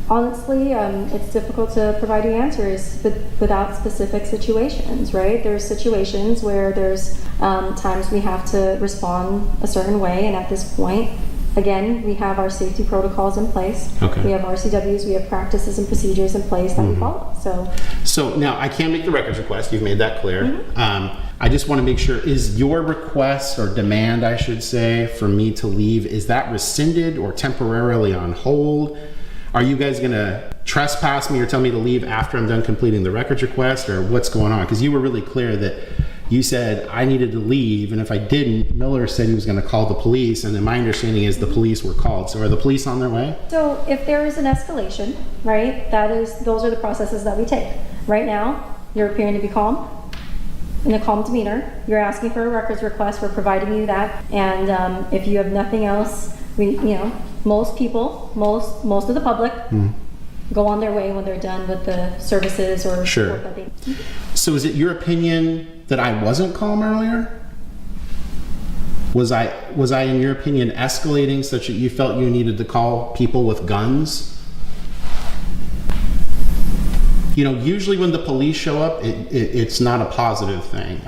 Honestly, it's difficult to provide you answers without specific situations, right? There's situations where there's times we have to respond a certain way, and at this point, again, we have our safety protocols in place. Okay. We have RCWs, we have practices and procedures in place that we follow. So now I can make the records request. You've made that clear. I just want to make sure, is your request or demand, I should say, for me to leave, is that rescinded or temporarily on hold? Are you guys going to trespass me or tell me to leave after I'm done completing the records request, or what's going on? Because you were really clear that you said I needed to leave, and if I didn't, Miller said he was going to call the police, and then my understanding is the police were called. So are the police on their way? So if there is an escalation, right, those are the processes that we take. Right now, you're appearing to be calm, in a calm demeanor. You're asking for a records request. We're providing you that, and if you have nothing else, most people, most of the public go on their way when they're done with the services or sure. work that they do. So is it your opinion that I wasn't calm earlier? Was I in your opinion escalating such that you felt you needed to call people with guns? Usually when the police show up, it's not a positive thing.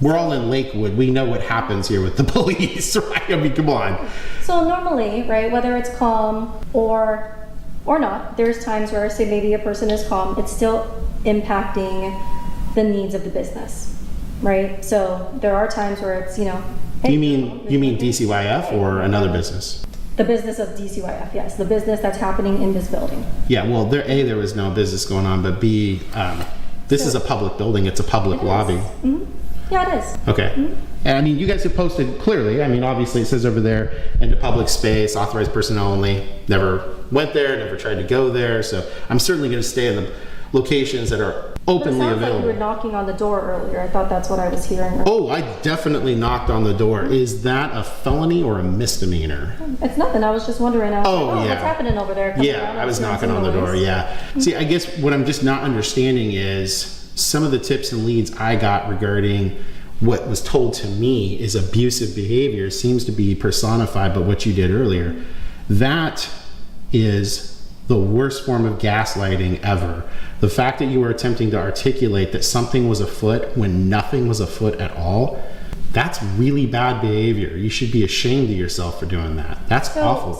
We're all in Lakewood. We know what happens here with the police, right? I mean, come on. So normally, right, whether it's calm or not, there's times where, say, maybe a person is calm, it's still impacting the needs of the business, right? So there are times where it's, You mean DCYF or another business? The business of DCYF, yes. The business that's happening in this building. Yeah, well, there was no business going on, but B, this is a public building. It's a public lobby. Mm-hmm. Yeah, it is. Okay. Mm-hmm. And I mean, you guys have posted clearly, I mean, obviously it says over there, into public space, authorized personnel only. Never went there, never tried to go there. So I'm certainly going to stay in the locations that are openly But it sounds like available. you were knocking on the door earlier. I thought that's what I was hearing. Oh, I definitely knocked on the door. Is that a felony or a misdemeanor? It's nothing. I was just wondering. I was Oh, like, oh, yeah. what's happening over there? Coming Yeah, around, I was hearing knocking some on the door, noise. yeah. See, I guess what I'm just not understanding is some of the tips and leads I got regarding what was told to me is abusive behavior seems to be personified by what you did earlier. That is the worst form of gaslighting ever. The fact that you were attempting to articulate that something was afoot when nothing was afoot at all, that's really bad behavior. You should be ashamed of yourself for doing that. That's awful.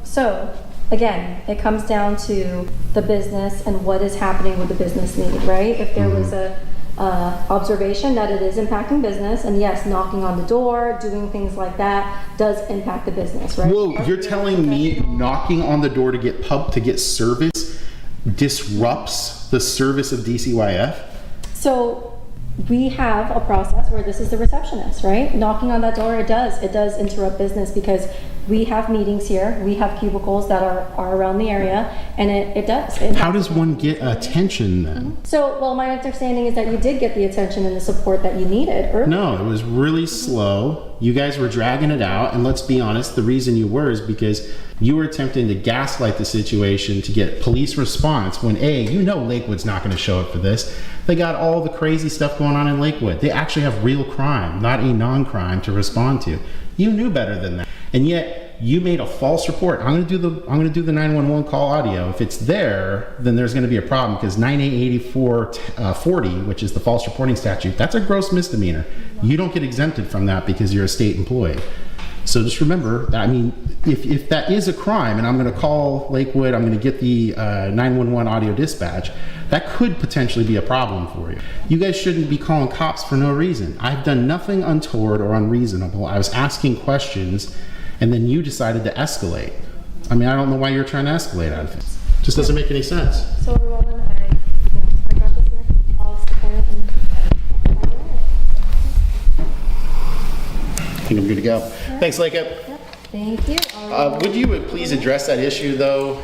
So again, it comes down to the business and what is happening with the business need, right? If there was a observation that it is impacting business, and yes, knocking on the door, doing things like that does impact the business, right? Whoa, you're telling me knocking on the door to get service disrupts the service of DCYF? So we have a process where this is the receptionist, right? Knocking on that door, it does interrupt business because we have meetings here, we have cubicles that are around the area, and it does. How does one get attention then? So, well, my understanding is that you did get the attention and the support that you needed earlier. No, it was really slow. You guys were dragging it out, and let's be honest, the reason you were is because you were attempting to gaslight the situation to get police response when Lakewood's not going to show up for this. They got all the crazy stuff going on in Lakewood. They actually have real crime, not a non-crime to respond to. You knew better than that. And yet you made a false report. I'm going to do the 911 call audio. If it's there, then there's going to be a problem because 988440, which is the false reporting statute, that's a gross misdemeanor. You don't get exempted from that because you're a state employee. So just remember, I mean, if that is a crime and I'm going to call Lakewood, I'm going to get the 911 audio dispatch, that could potentially be a problem for you. You guys shouldn't be calling cops for no reason. I've done nothing untoward or unreasonable. I was asking questions and then you decided to escalate. I mean, I don't know why you're trying to escalate out of it. It just doesn't make any sense. So, Roland, I got this here. I'll support it. I think I'm good to go. Thanks, Lakewood. Thank you. Would you please address that issue, though,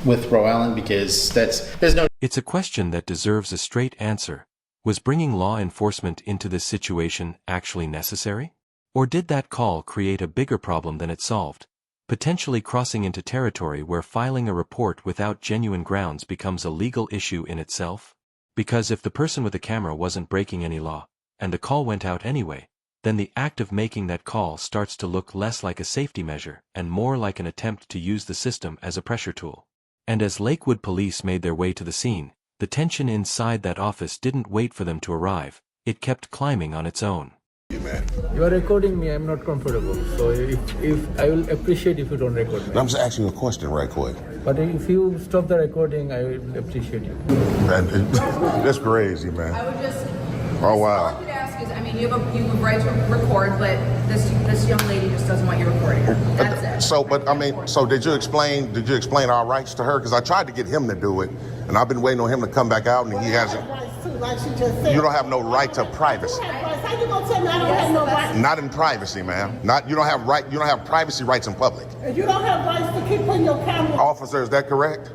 with Roellen? Because there's no... It's a question that deserves a straight answer. Was bringing law enforcement into this situation actually necessary? Or did that call create a bigger problem than it solved, potentially crossing into territory where filing a report without genuine grounds becomes a legal issue in itself? Because if the person with the camera wasn't breaking any law, and the call went out anyway, then the act of making that call starts to look less like a safety measure and more like an attempt to use the system as a pressure tool. And as Lakewood police made their way to the scene, the tension inside that office didn't wait for them to arrive, it kept climbing on its own. You are recording me, I'm not comfortable. So if I will appreciate if you don't record me. I'm just asking you a question right quick. But if you stop the recording, I will appreciate you. That's crazy, man. I would just. Oh, wow. All I could ask is, I mean, you have a right to record, but this young lady just doesn't want you recording her. That's it. So did you explain our rights to her? Because I tried to get him to do it, and I've been waiting on him to come back out, and he hasn't. Like she just said. You don't have no right to privacy. How you gonna tell me I don't have no rights? Not in privacy, ma'am. You don't have privacy rights in public. You don't have rights to keep putting your camera. Officer, is that correct?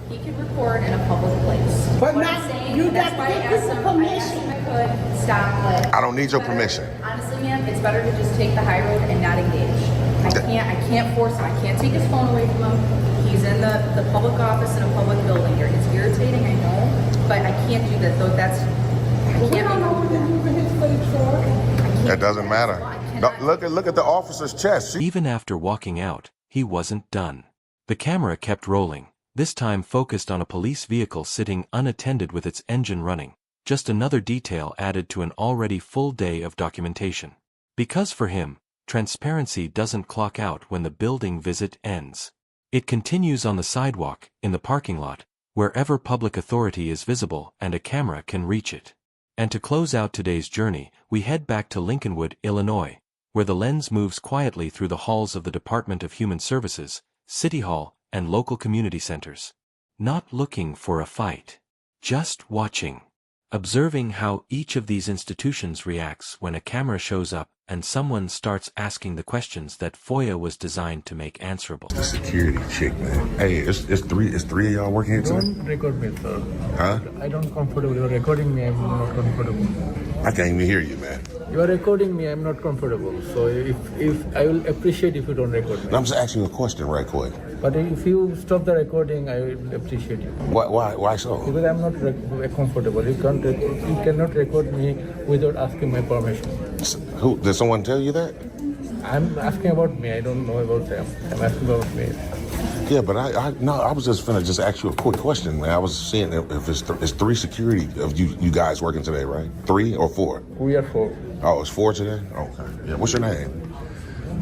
He can record in a public place. But what not, I'm saying, you that's got why to I get asked people him, permission. I could stop, but I don't need your better- permission. Honestly, ma'am, it's better to just take the high road and not engage. I can't force him. I can't take his phone away from him. He's in the public office in a public building here. It's irritating, I know, but I can't do that. Though I can't make him do that. It doesn't matter. No, look at the officer's chest. Even after walking out, he wasn't done. The camera kept rolling, this time focused on a police vehicle sitting unattended with its engine running, just another detail added to an already full day of documentation. Because for him, transparency doesn't clock out when the building visit ends. It continues on the sidewalk, in the parking lot, wherever public authority is visible and a camera can reach it. And to close out today's journey, we head back to Lincolnwood, Illinois, where the lens moves quietly through the halls of the Department of Human Services, City Hall, and local community centers. Not looking for a fight. Just watching. Observing how each of these institutions reacts when a camera shows up and someone starts asking the questions that FOIA was designed to make answerable. The security chick, man. Hey, it's three of y'all working here today? Don't record me, sir. Huh? I don't comfortable. You're recording me. I'm not comfortable. I can't even hear you, man. You are recording me. I'm not comfortable. So if I will appreciate if you don't record me. I'm just asking you a question right quick. But if you stop the recording, I will appreciate you. Why so? Because I'm not comfortable. You cannot record me without asking my permission. Who did someone tell you that? I'm asking about me. I don't know about them. I'm asking about me. Yeah, but I was just finna just ask you a quick question, man. I was saying if it's three security of you guys working today, right? 3 or 4? We are 4. Oh, it's 4 today? Okay. Yeah. What's your name?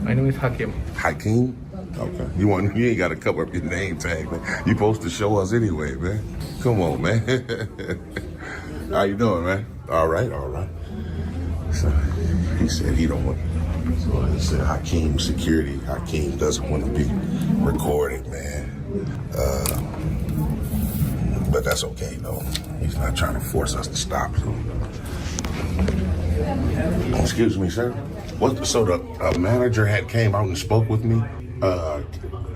My name is Hakim. Hakeem? Okay. You ain't got to cover up your name tag, man. You supposed to show us anyway, man. Come on, man. How you doing, man? All right. So he said he don't want. So he said Hakeem security. Hakeem doesn't want to be recorded, man. But that's okay though. He's not trying to force us to stop. So. Excuse me, sir. So the manager had came out and spoke with me.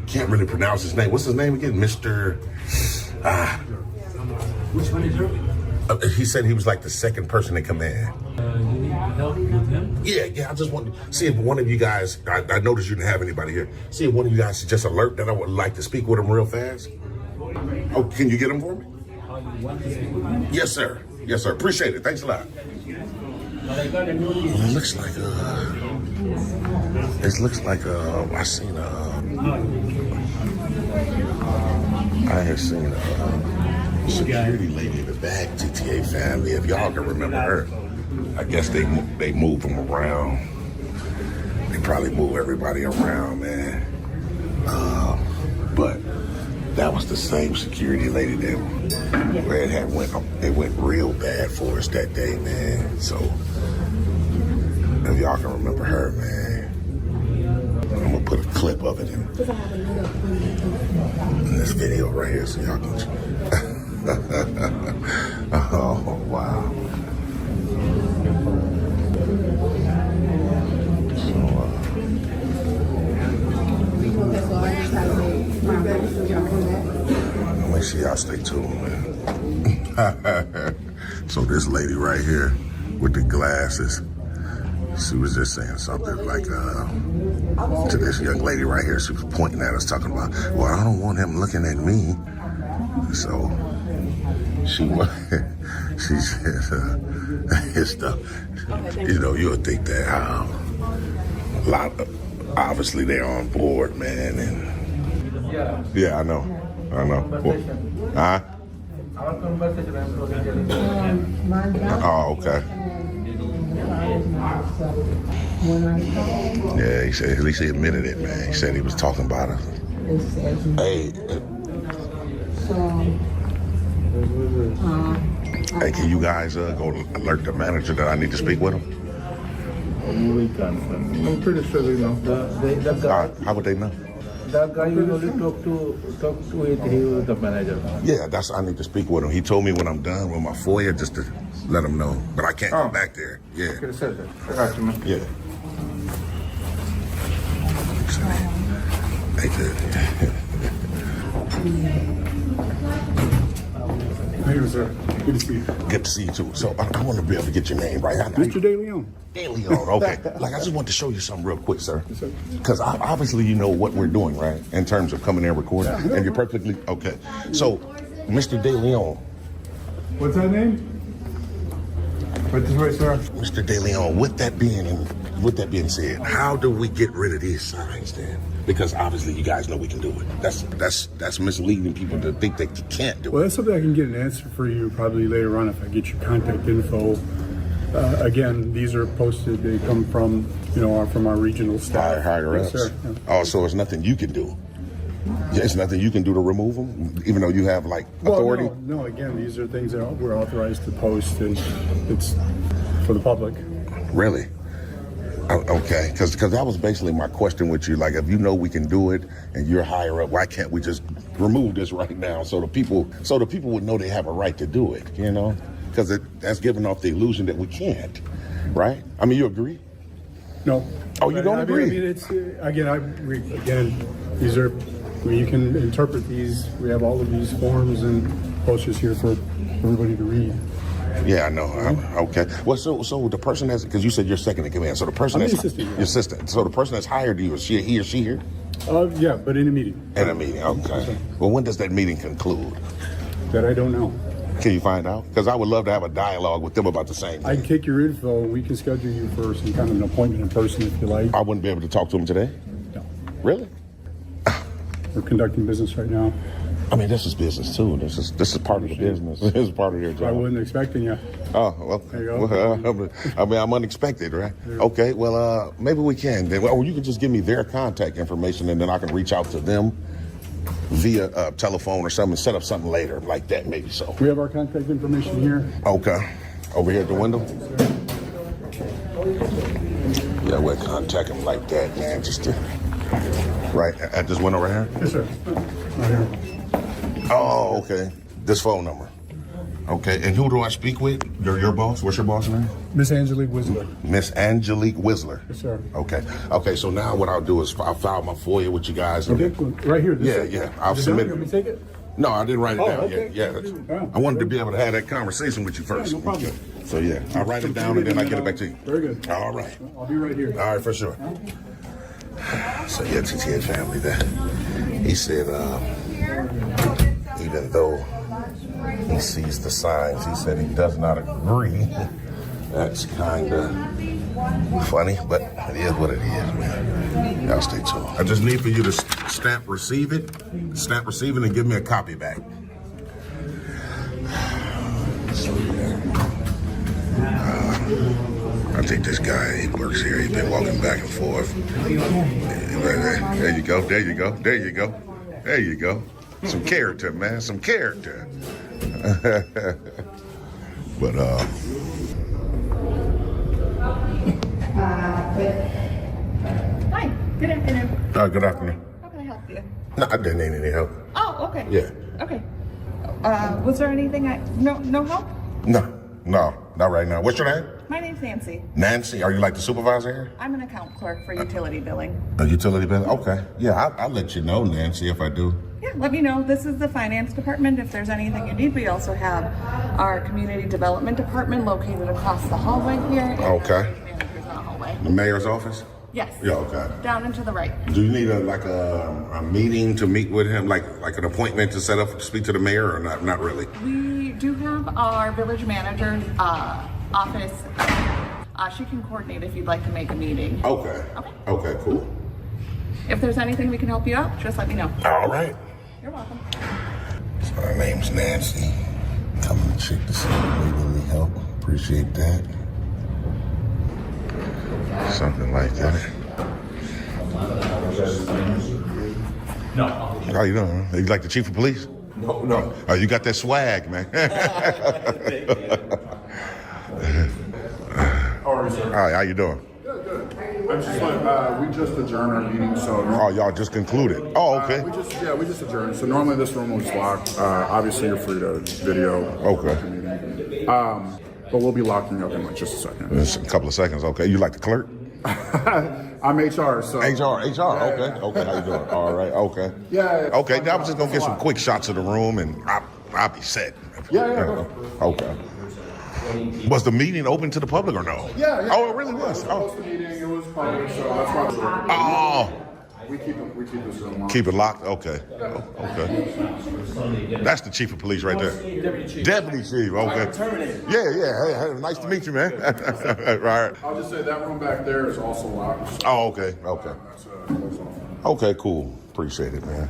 Can't really pronounce his name. What's his name again? Mr. Which manager? He said he was like the second person in command. You need help with him? Yeah. I just want to see if one of you guys, I noticed you didn't have anybody here. See if one of you guys is just alert that I would like to speak with him real fast. Oh, can you get him for me? You want to speak with him? Yes, sir. Appreciate it. Thanks a lot. But I got a new Well, it looks like I seen I had seen a security lady in the back, GTA family. If y'all can remember her, I guess they move them around. They probably move everybody around, man. But that was the same security lady where it went real bad for us that day, man. So if y'all can remember her, man, I'm gonna put a clip of it in this video right here so y'all can. Oh wow. Make sure y'all stay tuned, man. So this lady right here with the glasses, she was just saying something like to this young lady right here. She was pointing at us, talking about, well, I don't want him looking at me. So she said, his stuff. You know, you'll think that a lot of, obviously they're on board, man, and yeah, I know. Huh? Our conversation, I'm talking. Oh, okay. Yeah, he said, at least he admitted it, man. He said he was talking about it. Hey, can you guys go alert the manager that I need to speak with him? We can. I'm pretty sure we know. That guy. How would they know? That guy you only talk to with he the manager. Yeah, I need to speak with him. He told me when I'm done with my FOIA just to let him know. But I can't come back there. Yeah. Okay, sir. I got you, man. Yeah. Hey, Hey, sir. Good to see you. Good to see you too. So I want to be able to get your name right. Mr. De Leon. De Leon, okay. Like I just want to show you something real quick, sir. Because obviously you know what we're doing, right? In terms of coming in and recording. And you're perfectly okay. So, Mr. De Leon. What's that name? Right this way, sir. Mr. De Leon, with that being said, how do we get rid of these signs then? Because obviously you guys know we can do it. That's misleading people to think that you can't do it. Well, that's something I can get an answer for you probably later on if I get your contact info. Again, these are posted. They come from from our regional staff. Higher ups. Yes, sir. Yeah. Oh, so it's nothing you can do. Yeah, it's nothing you can do to remove them, even though you have authority. Well, no. Again, these are things that we're authorized to post, and it's for the public. Really? Okay, because that was basically my question with you. Like, if you know we can do it, and you're higher up, why can't we just remove this right now so the people would know they have a right to do it? You know, because that's giving off the illusion that we can't. Right? I mean, you agree? No. Oh, you don't agree? I mean, it's these are. You can interpret these. We have all of these forms and posters here for everybody to read. Yeah, I know. Okay. Well, so the person that's, because you said you're second in command, so the person I'm that's the assistant. your assistant. So the person that's hired you, is he or she here? Yeah, but in a meeting. In a meeting. Okay. Well, when does that meeting conclude? That I don't know. Can you find out? Because I would love to have a dialogue with them about the same thing. I can take your info. We can schedule you for some kind of an appointment in person if you like. I wouldn't be able to talk to them today? No. Really? We're conducting business right now. I mean, this is business too. This is part of the business. This is part of their job. I wasn't expecting you. Oh, well, There you go. I mean, I'm unexpected, right? Okay, well, maybe we can. Or you can just give me their contact information and then I can reach out to them via telephone or something, set up something later like that, maybe so. We have our contact information here. Okay. Over here at the window? Yeah, we'll contact them like that, man, just to... Right, at this window right here? Yes, sir. Right here. Oh, okay. This phone number. Okay, and who do I speak with? Your boss? What's your boss name? Miss Angelique Whistler. Miss Angelique Whistler. Yes, sir. Okay. Okay, so now what I'll do is I'll file my FOIA with you guys. Okay, cool. Right here. Yeah. I'll submit it. Let me take it. No, I didn't write it down okay. yet. Yeah. I wanted to be able to have that conversation with you first. Yeah, no problem. So yeah, I'll write it down and then I get it back to you. Very good. All right. I'll be right here. All right, for sure. So yeah, TTA family, that he said even though he sees the signs, he said he does not agree. That's kind of funny, but it is what it is, man. Y'all stay tuned. I just need for you to stamp receive it, and give me a copy back. So I think this guy, he works here. He's been walking back and forth. There you go. There you go. There you go. There you go. Some character, man. Some character. But Hi, good afternoon. good afternoon. How can I help you? No, I didn't need any help. Oh, okay. Yeah. Okay. Was there anything no help? No, not right now. What's your name? My name's Nancy. Nancy. Are you like the supervisor here? I'm an account clerk for utility billing. A utility bill? Okay. Yeah, I'll let you know, Nancy, if I do. Yeah, let me know. This is the finance department. If there's anything you need, we also have our community development department located across the hallway here. Okay. Manager's in the hallway. The mayor's office? Yes. Yeah, okay. Down and to the right. Do you need a meeting to meet with him, like an appointment to set up to speak to the mayor, or not really? We do have our village manager's office. She can coordinate if you'd like to make a meeting. Okay. Okay, cool. If there's anything we can help you out, just let me know. All right. You're welcome. So her name's Nancy. Coming to check to see if we need any help. Appreciate that. Something like that. No. How you doing? You like the chief of police? No. Oh, you got that swag, man. Hi, how you doing? Good. I'm just like, we just adjourned our meeting, so. Oh, y'all just concluded. Oh, okay. We just adjourned. So normally this room was locked. Obviously you're free to video. Okay. But we'll be locking up in like just a second. Just a couple of seconds, okay. You like the clerk? I'm HR, so. HR, okay. How you doing? All right, okay. Yeah. Okay, now I'm just gonna get some quick shots of the room and I'll be set. Yeah. Okay. Was the meeting open to the public or no? Yeah. Oh, it really was. Oh. The meeting, it was public, so that's why. Oh. We keep this room locked. Keep it locked? Okay. Okay. That's the chief of police right there. Deputy chief, okay. Yeah. Hey, nice to meet you, man. Right. I'll just say that room back there is also locked. Oh, okay. That's Okay, cool. Appreciate it, man.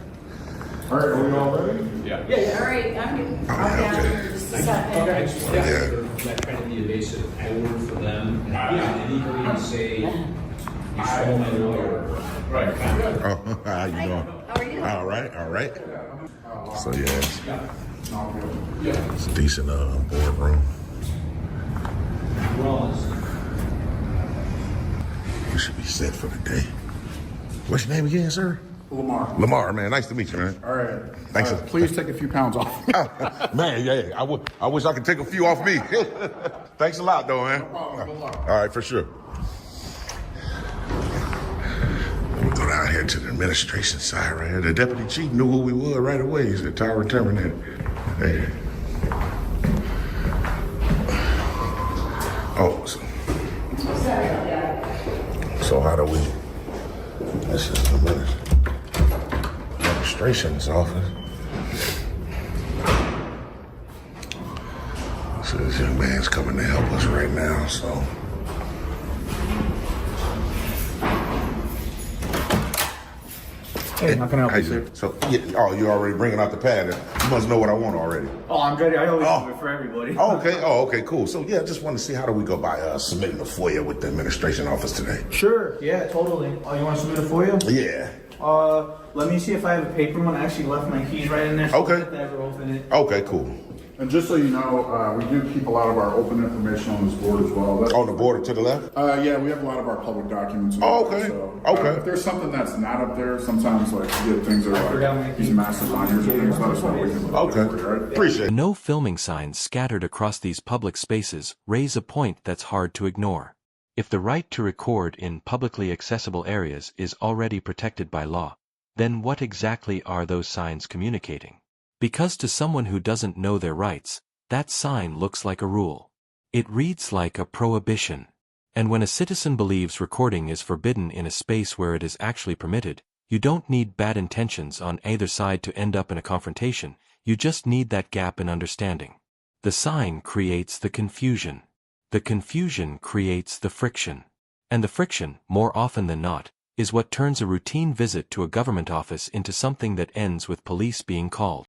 All right, are we all ready? Yeah. All right, I'm down in just a second. Yeah. Kind of the evasive forward for them. Anybody can say, you show my lawyer. Right. Oh, how you doing? How are you? All right. So it's a decent boardroom. We should be set for the day. What's your name again, sir? Lamar, man. Nice to meet you, man. All right. Thanks. Please take a few pounds off. Man, yeah. I wish I could take a few off me. Thanks a lot, though, man. No problem. Good luck. All right, for sure. went to the administration side right here. The deputy chief knew who we were right away. He said, Tyra terminated. Hey. Oh, so how do we, this is the administration's office. So this young man's coming to help us right now, so. Hey, how can I help you, sir? So, oh, you're already bringing out the pad. You must know what I want already. Oh, I'm ready. I always do it for everybody. Okay, cool. So, yeah, just want to see how do we go by submitting a FOIA with the administration office today? Sure, yeah, totally. Oh, you want to submit a FOIA? Yeah. Let me see if I have a paper one. I actually left my keys right in there. So Okay. I'll never open it. Okay, cool. And just so you know, we do keep a lot of our open information on this board as well. On the board to the left? Yeah, we have a lot of our public documents. Okay. So, Okay. If there's something that's not up there, sometimes like you get things that are like these massive binders and things, let us know. We can look Okay. for you, right? Appreciate it. No filming signs scattered across these public spaces raise a point that's hard to ignore. If the right to record in publicly accessible areas is already protected by law, then what exactly are those signs communicating? Because to someone who doesn't know their rights, that sign looks like a rule. It reads like a prohibition. And when a citizen believes recording is forbidden in a space where it is actually permitted, you don't need bad intentions on either side to end up in a confrontation, you just need that gap in understanding. The sign creates the confusion. The confusion creates the friction. And the friction, more often than not, is what turns a routine visit to a government office into something that ends with police being called.